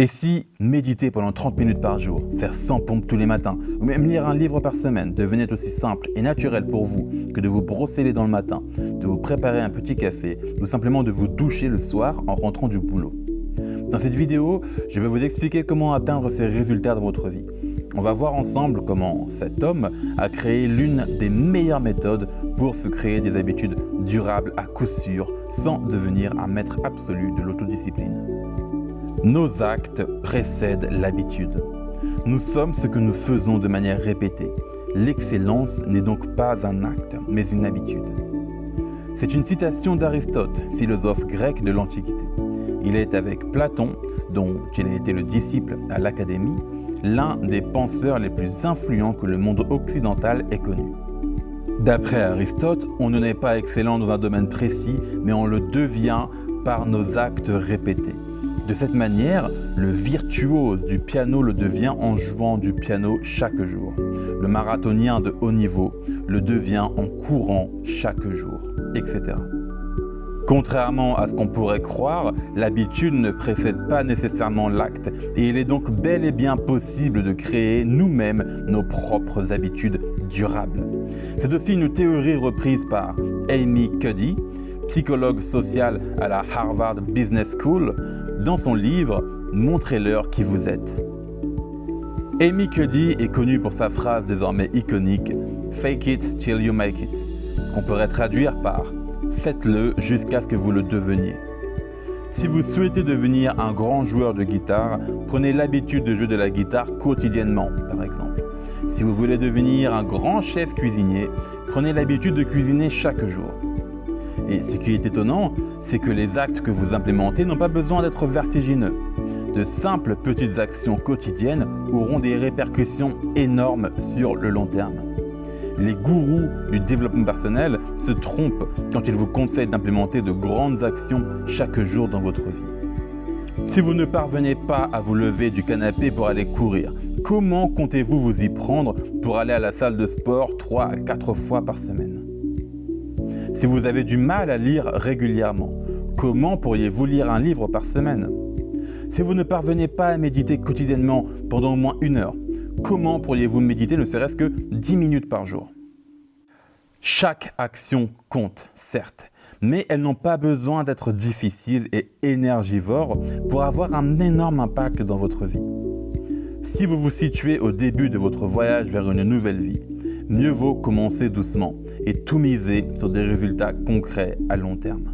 Et si méditer pendant 30 minutes par jour, faire 100 pompes tous les matins, ou même lire un livre par semaine devenait aussi simple et naturel pour vous que de vous brosser les dents le matin, de vous préparer un petit café, ou simplement de vous doucher le soir en rentrant du boulot. Dans cette vidéo, je vais vous expliquer comment atteindre ces résultats dans votre vie. On va voir ensemble comment cet homme a créé l'une des meilleures méthodes pour se créer des habitudes durables à coup sûr, sans devenir un maître absolu de l'autodiscipline. Nos actes précèdent l'habitude. Nous sommes ce que nous faisons de manière répétée. L'excellence n'est donc pas un acte, mais une habitude. C'est une citation d'Aristote, philosophe grec de l'Antiquité. Il est avec Platon, dont il a été le disciple à l'Académie, l'un des penseurs les plus influents que le monde occidental ait connu. D'après Aristote, on ne naît pas excellent dans un domaine précis, mais on le devient par nos actes répétés. De cette manière, le virtuose du piano le devient en jouant du piano chaque jour. Le marathonien de haut niveau le devient en courant chaque jour, etc. Contrairement à ce qu'on pourrait croire, l'habitude ne précède pas nécessairement l'acte et il est donc bel et bien possible de créer nous-mêmes nos propres habitudes durables. C'est aussi une théorie reprise par Amy Cuddy, psychologue social à la Harvard Business School, dans son livre « Montrez-leur qui vous êtes ». Amy Cuddy est connue pour sa phrase désormais iconique « Fake it till you make it », qu'on pourrait traduire par « Faites-le jusqu'à ce que vous le deveniez ». Si vous souhaitez devenir un grand joueur de guitare, prenez l'habitude de jouer de la guitare quotidiennement, par exemple. Si vous voulez devenir un grand chef cuisinier, prenez l'habitude de cuisiner chaque jour. Et ce qui est étonnant, c'est que les actes que vous implémentez n'ont pas besoin d'être vertigineux. De simples petites actions quotidiennes auront des répercussions énormes sur le long terme. Les gourous du développement personnel se trompent quand ils vous conseillent d'implémenter de grandes actions chaque jour dans votre vie. Si vous ne parvenez pas à vous lever du canapé pour aller courir, comment comptez-vous vous y prendre pour aller à la salle de sport 3 à 4 fois par semaine ? Si vous avez du mal à lire régulièrement, comment pourriez-vous lire un livre par semaine ? Si vous ne parvenez pas à méditer quotidiennement pendant au moins 1 heure, comment pourriez-vous méditer ne serait-ce que 10 minutes par jour ? Chaque action compte, certes, mais elles n'ont pas besoin d'être difficiles et énergivores pour avoir un énorme impact dans votre vie. Si vous vous situez au début de votre voyage vers une nouvelle vie, mieux vaut commencer doucement et tout miser sur des résultats concrets à long terme.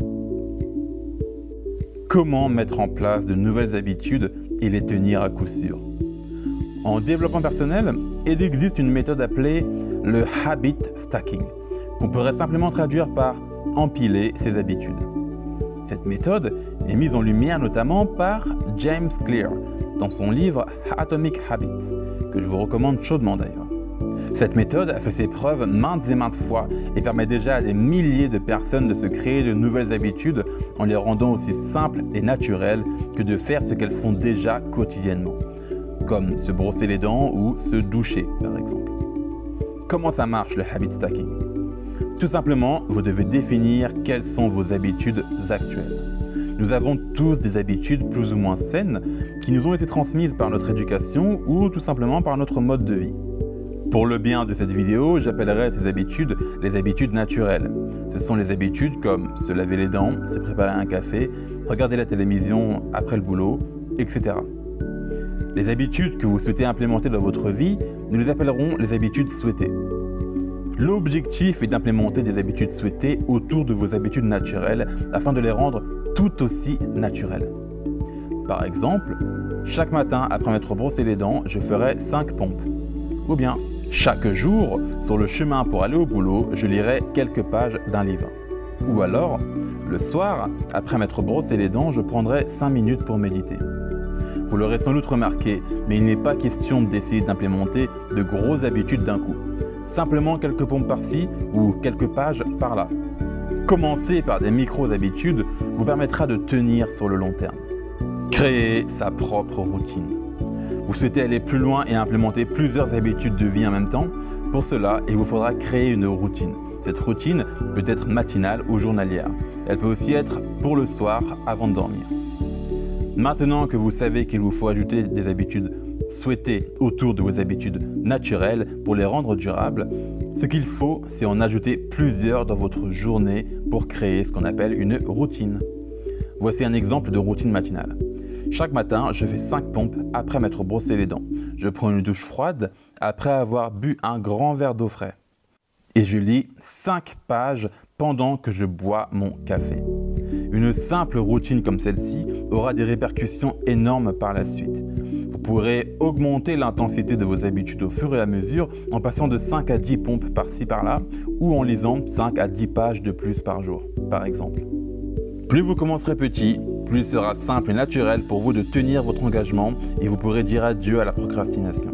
Comment mettre en place de nouvelles habitudes et les tenir à coup sûr ? En développement personnel, il existe une méthode appelée le habit stacking, qu'on pourrait simplement traduire par empiler ses habitudes. Cette méthode est mise en lumière notamment par James Clear dans son livre Atomic Habits, que je vous recommande chaudement d'ailleurs. Cette méthode a fait ses preuves maintes et maintes fois et permet déjà à des milliers de personnes de se créer de nouvelles habitudes en les rendant aussi simples et naturelles que de faire ce qu'elles font déjà quotidiennement, comme se brosser les dents ou se doucher par exemple. Comment ça marche le habit stacking ? Tout simplement, vous devez définir quelles sont vos habitudes actuelles. Nous avons tous des habitudes plus ou moins saines qui nous ont été transmises par notre éducation ou tout simplement par notre mode de vie. Pour le bien de cette vidéo, j'appellerai ces habitudes les habitudes naturelles. Ce sont les habitudes comme se laver les dents, se préparer un café, regarder la télévision après le boulot, etc. Les habitudes que vous souhaitez implémenter dans votre vie, nous les appellerons les habitudes souhaitées. L'objectif est d'implémenter des habitudes souhaitées autour de vos habitudes naturelles afin de les rendre tout aussi naturelles. Par exemple, chaque matin après m'être brossé les dents, je ferai 5 pompes. Ou bien, chaque jour, sur le chemin pour aller au boulot, je lirai quelques pages d'un livre. Ou alors, le soir, après m'être brossé les dents, je prendrai 5 minutes pour méditer. Vous l'aurez sans doute remarqué, mais il n'est pas question d'essayer d'implémenter de grosses habitudes d'un coup. Simplement quelques pompes par-ci ou quelques pages par-là. Commencer par des micro-habitudes vous permettra de tenir sur le long terme. Créer sa propre routine. Vous souhaitez aller plus loin et implémenter plusieurs habitudes de vie en même temps? Pour cela, il vous faudra créer une routine. Cette routine peut être matinale ou journalière. Elle peut aussi être pour le soir avant de dormir. Maintenant que vous savez qu'il vous faut ajouter des habitudes souhaitées autour de vos habitudes naturelles pour les rendre durables, ce qu'il faut, c'est en ajouter plusieurs dans votre journée pour créer ce qu'on appelle une routine. Voici un exemple de routine matinale. Chaque matin, je fais 5 pompes après m'être brossé les dents. Je prends une douche froide après avoir bu un grand verre d'eau frais. Et je lis 5 pages pendant que je bois mon café. Une simple routine comme celle-ci aura des répercussions énormes par la suite. Vous pourrez augmenter l'intensité de vos habitudes au fur et à mesure en passant de 5 à 10 pompes par-ci par-là ou en lisant 5 à 10 pages de plus par jour, par exemple. Plus vous commencerez petit, plus il sera simple et naturel pour vous de tenir votre engagement et vous pourrez dire adieu à la procrastination.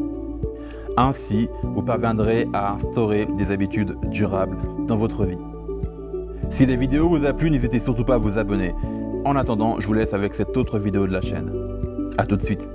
Ainsi, vous parviendrez à instaurer des habitudes durables dans votre vie. Si la vidéo vous a plu, n'hésitez surtout pas à vous abonner. En attendant, je vous laisse avec cette autre vidéo de la chaîne. A tout de suite.